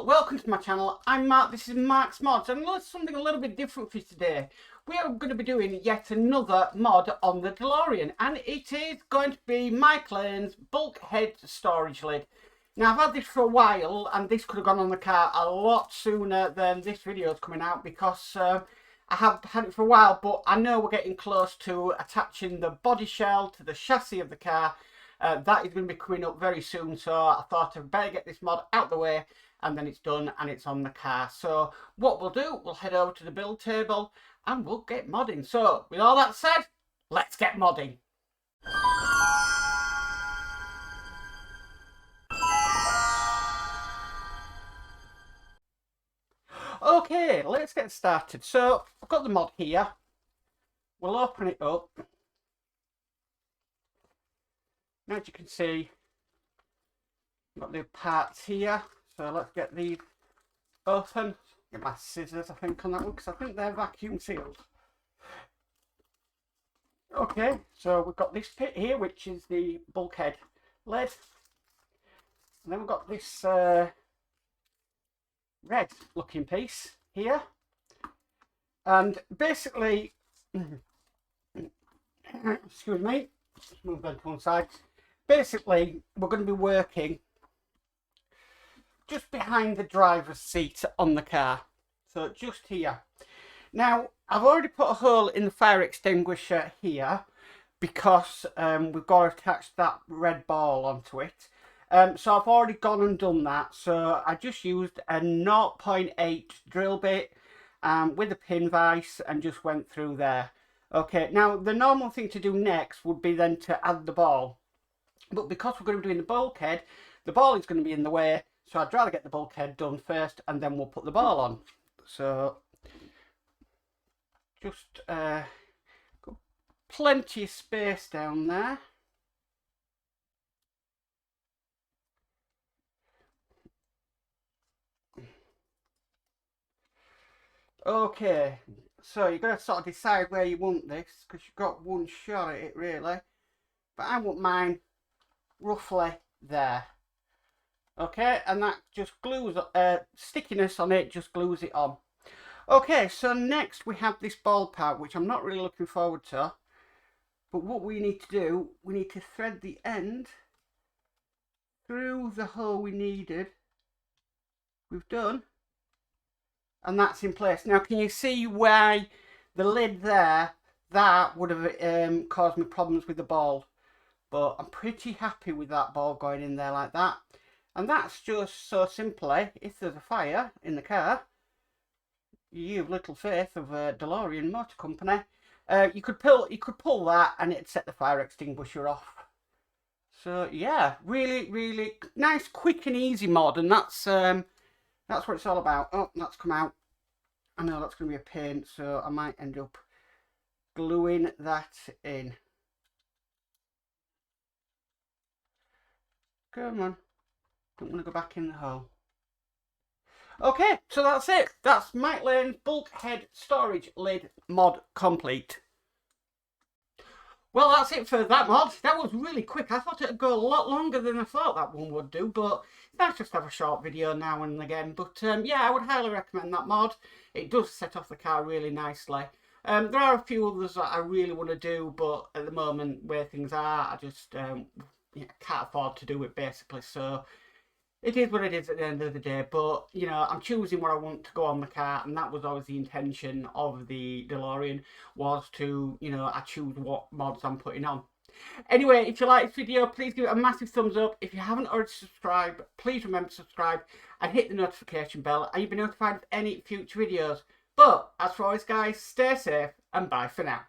welcome to my channel. I'm Mark, this is Mark's Mods, and something a little bit different for you today. We are going to be doing yet another mod on the DeLorean, and it is going to be Mike Lane's Bulkhead storage lid. Now, I've had this for a while, and this could have gone on the car a lot sooner than this video is coming out, because I have had it for a while, but I know we're getting close to attaching the body shell to the chassis of the car. That is going to be coming up very soon, so I thought I'd better get this mod out the way, and then it's done and it's on the car. So what we'll do, we'll head over to the build table and we'll get modding. So with all that said, let's get modding. Okay, let's get started. So I've got the mod here. We'll open it up. Now, as you can see, I've got the parts here. So let's get these open. Get my scissors, I think, on that one, because I think they're vacuum sealed. Okay, so we've got this bit here, which is the bulkhead lid. And then we've got this red looking piece here. And basically, excuse me, let's move that to one side. Basically, we're going to be working just behind the driver's seat on the car, so just here. Now, I've already put a hole in the fire extinguisher here because we've got to attach that red ball onto it. So I've already gone and done that. So I just used a 0.8 drill bit with a pin vise and just went through there. Okay, now the normal thing to do next would be then to add the ball, but because we're going to be doing the bulkhead, the ball is going to be in the way. So I'd rather get the bulkhead done first and then we'll put the ball on. So just got plenty of space down there. Okay, so you've got to sort of decide where you want this, because you've got one shot at it really. But I want mine roughly there. Okay, and that just glues, stickiness on it just glues it on. Okay, so next we have this ball part, which I'm not really looking forward to. But what we need to do, we need to thread the end through the hole we needed. We've done. And that's in place. Now, can you see why the lid there, that would have caused me problems with the ball. But I'm pretty happy with that ball going in there like that. And that's just so simply, if there's a fire in the car, you have little faith of a DeLorean Motor Company, you could pull that and it'd set the fire extinguisher off. So yeah, really nice, quick and easy mod, and that's what it's all about. Oh, that's come out. I know that's going to be a pain, so I might end up gluing that in. Come on. Don't want to go back in the hole. Okay, so that's it. That's Mike Lane's Bulkhead Storage Lid mod complete. Well, that's it for that mod. That was really quick. I thought it would go a lot longer than I thought that one would do, but let's just have a short video now and again. But yeah, I would highly recommend that mod. It does set off the car really nicely. There are a few others that I really want to do, but at the moment, where things are, I just can't afford to do it, basically. So it is what it is at the end of the day, but you know, I'm choosing what I want to go on the car, and that was always the intention of the DeLorean, was to, you know, I choose what mods I'm putting on. Anyway, if you like this video, please give it a massive thumbs up. If you haven't already subscribed, please remember to subscribe and hit the notification bell, and you'll be notified of any future videos. But as for always, guys, stay safe and bye for now.